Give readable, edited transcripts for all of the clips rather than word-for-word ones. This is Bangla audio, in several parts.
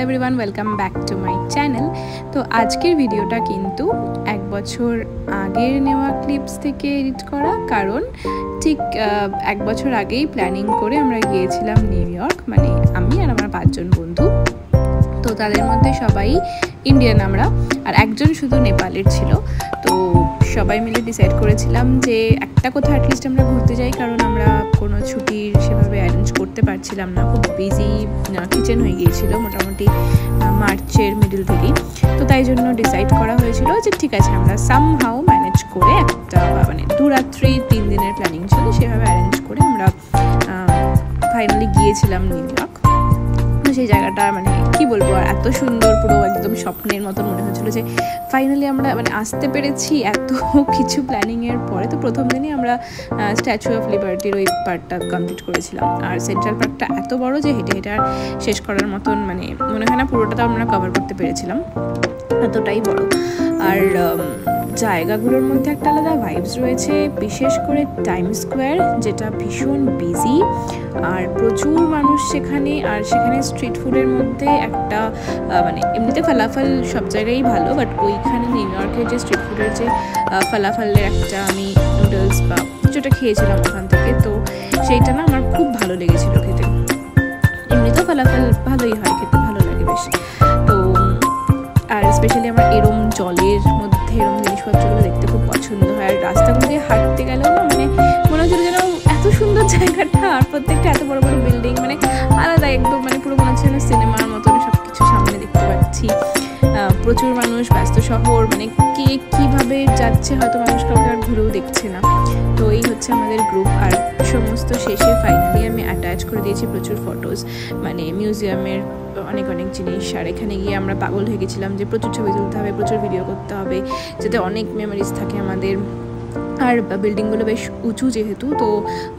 Everyone welcome back to my channel. तो आजकेर भिडियोटा किन्तु एक बछर आगेर नेওয়া क्लिप्स थेके एडिट करा, कारण ठीक एक बछर आगेई प्लानिंग करे आमरा गिয়েছিলাম নিউ ইয়র্ক, মানে আমি আর আমার 5 জন বন্ধু। তো তাদের মধ্যে সবাই ইন্ডিয়ান আমরা, আর একজন শুধু নেপালের ছিল। তো সবাই মিলে ডিসাইড করেছিলাম যে একটা কোথাও অ্যাটলিস্ট আমরা ঘুরতে যাই, কারণ আমরা কোনো ছুটির সেভাবে অ্যারেঞ্জ করতে পারছিলাম না, খুব বিজি কিচেন হয়ে গিয়েছিল মোটামুটি মার্চের মিডল থেকেই। তো তাই জন্য ডিসাইড করা হয়েছিল যে ঠিক আছে আমরা সামহাউ ম্যানেজ করে একটা মানে 2 রাত্রি 3 দিনের প্ল্যানিং ছিল, সেভাবে অ্যারেঞ্জ করে আমরা ফাইনালি গিয়েছিলাম নিউ ইয়র্ক। সেই জায়গাটা মানে কি বলবো, আর এত সুন্দর, পুরো একদম স্বপ্নের মতো মনে হচ্ছিল যে ফাইনালি আমরা মানে আসতে পেরেছি এত কিছু প্ল্যানিংয়ের পরে। তো প্রথম দিনই আমরা স্ট্যাচু অফ লিবার্টির ওই পার্টটা কমপ্লিট করেছিলাম, আর সেন্ট্রাল পার্কটা এত বড় যে হেঁটে হেঁটে আর শেষ করার মতন মানে মনে হয় না পুরোটা তো আমরা কভার করতে পেরেছিলাম, এতটাই বড়। আর জায়গাগুলোর মধ্যে একটা আলাদা ভাইবস রয়েছে, বিশেষ করে টাইম স্কোয়ার, যেটা ভীষণ বিজি আর প্রচুর মানুষ সেখানে। আর সেখানে স্ট্রিট ফুডের মধ্যে একটা মানে এমনিতে ফালাফল সব জায়গায়ই ভালো, বাট ওইখানে নিউ ইয়র্কের যে স্ট্রিট ফুডের যে ফালাফলের একটা আমি নুডলস বা কিছুটা খেয়েছিলাম ওখান থেকে, তো সেইটা না আমার খুব ভালো লেগেছিলো খেতে। এমনিতেও ফালাফল ভালোই হয়, খেতে ভালো লাগে বেশ। তো আর স্পেশালি আমার এরম জলের মধ্যে এরম জিনিসপত্রগুলো দেখতে খুব পছন্দ হয়। আর রাস্তাগুলো দিয়ে হাঁটতে গেলেও না মানে মনে হচ্ছিল যেন এত সুন্দর জায়গাটা, আর প্রত্যেকটা এত বড় বড় বিল্ডিং, মানে আলাদা একদম, মানে পুরো মনে হচ্ছে না সিনেমার মতন সব কিছু সামনে দেখতে পাচ্ছি। প্রচুর মানুষ, ব্যস্ত শহর, মানে কে কীভাবে যাচ্ছে হয়তো মানুষ কাউকে আর ঘুরেও দেখছে না। তো এই হচ্ছে আমাদের গ্রুপ। আর সমস্ত শেষে ফাইনালি আমি অ্যাটাচ করে দিয়েছি প্রচুর ফটোজ, মানে মিউজিয়ামের অনেক অনেক জিনিস। আর এখানে গিয়ে আমরা পাগল হয়ে গেছিলাম যে প্রচুর ছবি তুলতে হবে, প্রচুর ভিডিও করতে হবে, যাতে অনেক মেমোরিজ থাকে আমাদের। আর বিল্ডিংগুলো বেশ উঁচু যেহেতু, তো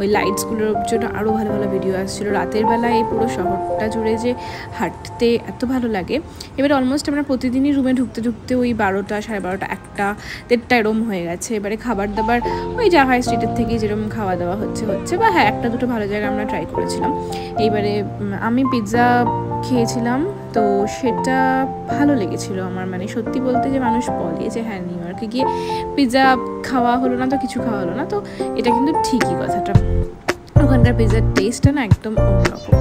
ওই লাইটসগুলোর জন্য আরও ভালো ভালো ভিডিও আসছিলো। রাতের বেলায় এই পুরো শহরটা জুড়ে যে হাঁটতে এত ভালো লাগে। এবারে অলমোস্ট আমরা প্রতিদিনই রুমে ঢুকতে ঢুকতে ওই 12টা, 12:30, 1টা, 1:30 এরম হয়ে গেছে। এবারে খাবার দাবার ওই যা হয় স্ট্রিটের থেকে যেরকম খাওয়া দাওয়া হচ্ছে বা হ্যাঁ একটা দুটো ভালো জায়গা আমরা ট্রাই করেছিলাম। এইবারে আমি পিৎজা খেয়েছিলাম, তো সেটা ভালো লেগেছিলো আমার। মানে সত্যি বলতে যে মানুষ বলে যে হ্যাঁ নিউ ইয়র্কে গিয়ে পিৎজা খাওয়া হলো না তো কিছু খাওয়া হলো না, তো এটা কিন্তু ঠিকই কথাটা। ওখানকার পিৎজার টেস্টটা না একদম অন্যরকম।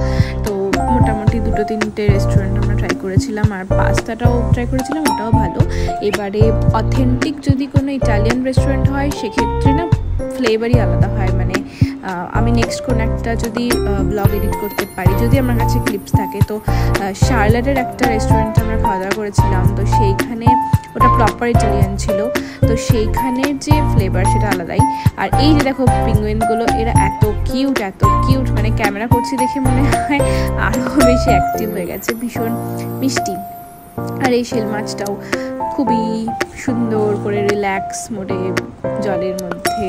তো মোটামুটি 2-3টে রেস্টুরেন্ট আমরা ট্রাই করেছিলাম, আর পাস্তাটাও ট্রাই করেছিলাম, ওটাও ভালো। এবারে অথেন্টিক যদি কোনো ইটালিয়ান রেস্টুরেন্ট হয় সেক্ষেত্রে না ফ্লেভারই আলাদা হয়। মানে আমি নেক্সট কোনো একটা যদি ব্লগ এডিট করতে পারি, যদি আমার কাছে ক্লিপস থাকে, তো শার্লেটের একটা রেস্টুরেন্টে আমরা খাওয়া দাওয়া করেছিলাম। তো সেইখানে ওটা প্রপার ইটালিয়ান ছিল, তো সেইখানের যে ফ্লেভার সেটা আলাদাই। আর এই যে দেখো পেঙ্গুইনগুলো, এরা এত কিউট, মানে ক্যামেরা করছি দেখে মনে হয় আরও বেশি অ্যাক্টিভ হয়ে গেছে, ভীষণ মিষ্টি। আর এই শোল মাছটাও খুবই সুন্দর করে রিল্যাক্স মোডে জলের মধ্যে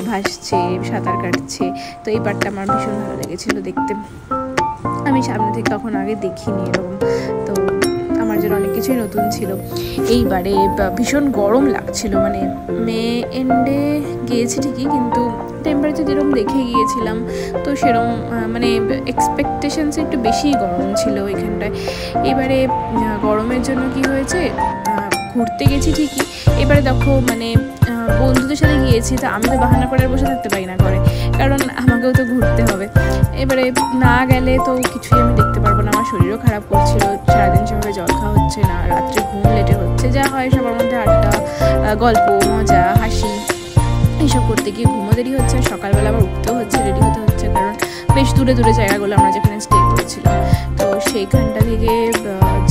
ভাসছে, সাঁতার কাটছে। তো এই পার্টটা আমার ভীষণ ভালো লেগেছিলো দেখতে। আমি সামনে থেকে তখন আগে দেখিনি এরকম, তো আমার জন্য অনেক কিছুই নতুন ছিল। এইবারে ভীষণ গরম লাগছিল, মানে মে এন্ডে গিয়েছি ঠিকই, কিন্তু টেম্পারেচার যেরকম দেখে গিয়েছিলাম তো সেরকম মানে এক্সপেকটেশনসে একটু বেশিই গরম ছিল এখানটায়। এবারে গরমের জন্য কি হয়েছে, ঘুরতে গেছি ঠিকই, এবারে দেখো মানে বন্ধুদের সাথে গিয়েছি, তো আমি তো বাহানা করে বসে থাকতে পারি না করে, কারণ আমাকেও তো ঘুরতে হবে। এবারে না গেলে তো কিছুই আমি দেখতে পারবো না, আমার শরীরও খারাপ করছিল, সারাদিন সেভাবে জল খাওয়া হচ্ছে না, রাত্রে ঘুম লেটে হচ্ছে, যা হয় সবার মধ্যে আড্ডা, গল্প, মজা, হাসি, এইসব করতে গিয়ে ঘুমও দেরি হচ্ছে। সকালবেলা আবার উঠতেও হচ্ছে, রেডি হতে হচ্ছে, কারণ বেশ দূরে দূরে জায়গাগুলো আমরা যেখানে স্টে করেছিলাম, তো সেইখানটা থেকে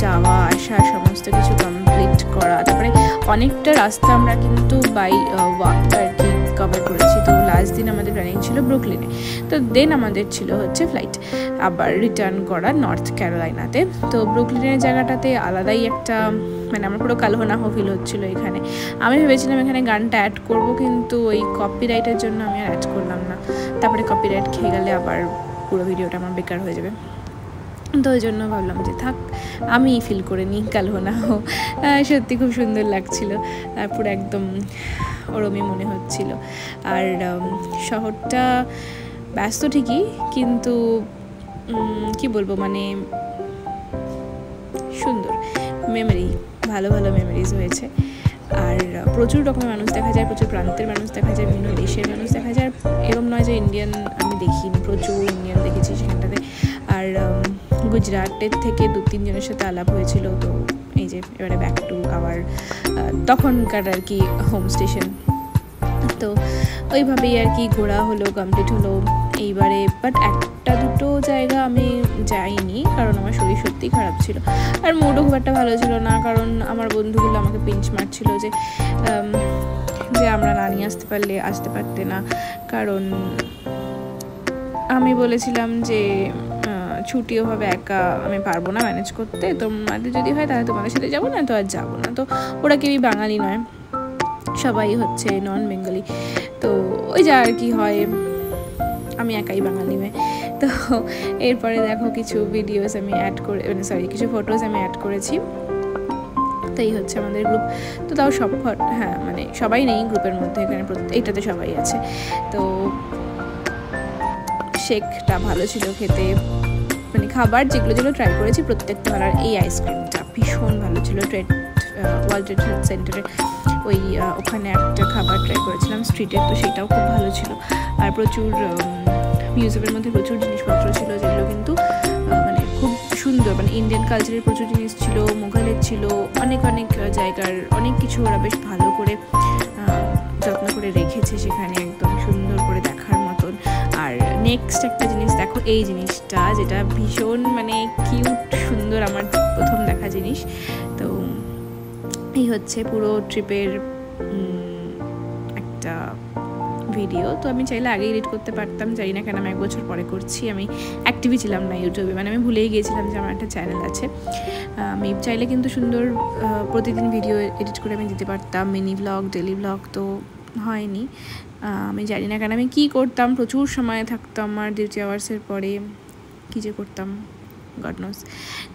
যাওয়া আসা সমস্ত কিছু কমপ্লিট করা। তারপরে অনেকটা রাস্তা আমরা কিন্তু বাই ওয়াক আর কি কভার করেছি। তো লাস্ট দিন আমাদের প্ল্যানিং ছিল ব্রুকলিনে, তো দেন আমাদের ছিল হচ্ছে ফ্লাইট আবার রিটার্ন করা নর্থ ক্যারোলাইনাতে। তো ব্রুকলিনের জায়গাটাতে আলাদাই একটা মানে আমার পুরো কালহনাহ ফিল হচ্ছিলো এখানে। আমি ভেবেছিলাম এখানে গানটা অ্যাড করব, কিন্তু ওই কপিরাইটের জন্য আমি আর অ্যাড করলাম না। তারপরে কপিরাইট খেয়ে গেলে আবার পুরো ভিডিওটা আমার বেকার হয়ে যাবে, তো ওই জন্য ভাবলাম যে থাক আমি ফিল করে নিই কালহনাহ। সত্যি খুব সুন্দর লাগছিল, পুরো একদম ওরমই মনে হচ্ছিল। আর শহরটা ব্যস্ত ঠিকই, কিন্তু কি বলবো, মানে মেমোরি, ভালো ভালো মেমোরিজ হয়েছে। আর প্রচুর রকমের মানুষ দেখা যায়, প্রচুর প্রান্তের মানুষ দেখা যায়, বিভিন্ন দেশের মানুষ দেখা যায়। এরকম নয় যে ইন্ডিয়ান আমি দেখিনি, প্রচুর ইন্ডিয়ান দেখেছি সেখানটাতে। আর গুজরাটের থেকে 2-3 জনের সাথে আলাপ হয়েছিল। তো এই যে এবারে ব্যাক টু আওয়ার তখনকার আর কি হোম স্টেশন। তো ওইভাবেই আর কি ঘোরা হলো, কমপ্লিট হলো এইবারে। বাট 1-2 জায়গা আমি যাইনি, কারণ আমার শরীর সত্যিই খারাপ ছিল, আর মুডও খুব একটা ভালো ছিল না। কারণ আমার বন্ধুগুলো আমাকে পিঞ্চ মারছিল যে আমরা না নিয়ে আসতে পারতে না। কারণ আমি বলেছিলাম যে ছুটিও হবে, একা আমি পারবো না ম্যানেজ করতে, তোমাদের যদি হয় তাহলে তোমাদের সাথে যাবো, না তো আর যাবো না। তো ওরা কেউই বাঙালি নয়, সবাই হচ্ছে নন বেঙ্গলি। তো ওই যা আর কি হয়, আমি একাই বাঙালি মেয়ে। তো এরপরে দেখো কিছু ভিডিওস আমি অ্যাড করে, কিছু ফটোস আমি অ্যাড করেছি। তো এই হচ্ছে আমাদের গ্রুপ। তো তাও হ্যাঁ মানে সবাই নেই গ্রুপের মধ্যে, এখানে এইটাতে সবাই আছে। তো শেকটা ভালো ছিল খেতে, মানে খাবার যেগুলো ট্রাই করেছি প্রত্যেকটা ভালো। আর এই আইসক্রিমটা ভীষণ ভালো ছিল। ওয়ার্ল্ড ট্রেড সেন্টারে ওখানে একটা খাবার ট্রাই করেছিলাম স্ট্রিটের, তো সেটাও খুব ভালো ছিল। আর প্রচুর মিউজিয়ামের মধ্যে প্রচুর জিনিসপত্র ছিল, যেগুলো কিন্তু মানে খুব সুন্দর, মানে ইন্ডিয়ান কালচারের প্রচুর জিনিস ছিল, মোঘলের ছিল, অনেক জায়গার অনেক কিছু ওরা বেশ ভালো করে যত্ন করে রেখেছে সেখানে, একদম সুন্দর করে দেখার মতন। আর নেক্সট একটা জিনিস দেখো, এই জিনিসটা যেটা ভীষণ মানে কিউট সুন্দর, আমার প্রথম দেখা জিনিস। তো এই হচ্ছে পুরো ট্রিপের একটা ভিডিও। তো আমি চাইলে আগে এডিট করতে পারতাম, জানি না কেন আমি 1 বছর পরে করছি। আমি অ্যাক্টিভই ছিলাম না ইউটিউবে, মানে আমি ভুলেই গিয়েছিলাম যে আমার একটা চ্যানেল আছে। আমি চাইলে কিন্তু সুন্দর প্রতিদিন ভিডিও এডিট করে আমি দিতে পারতাম, মিনি ব্লগ, ডেলি ব্লগ, তো হয়নি। আমি জানি না কেন আমি কী করতাম, প্রচুর সময় থাকতাম আমার ডিউটি আওয়ার্সের পরে, কী যে করতাম গড নোস।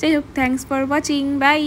যাই হোক, থ্যাঙ্কস ফর ওয়াচিং, বাই।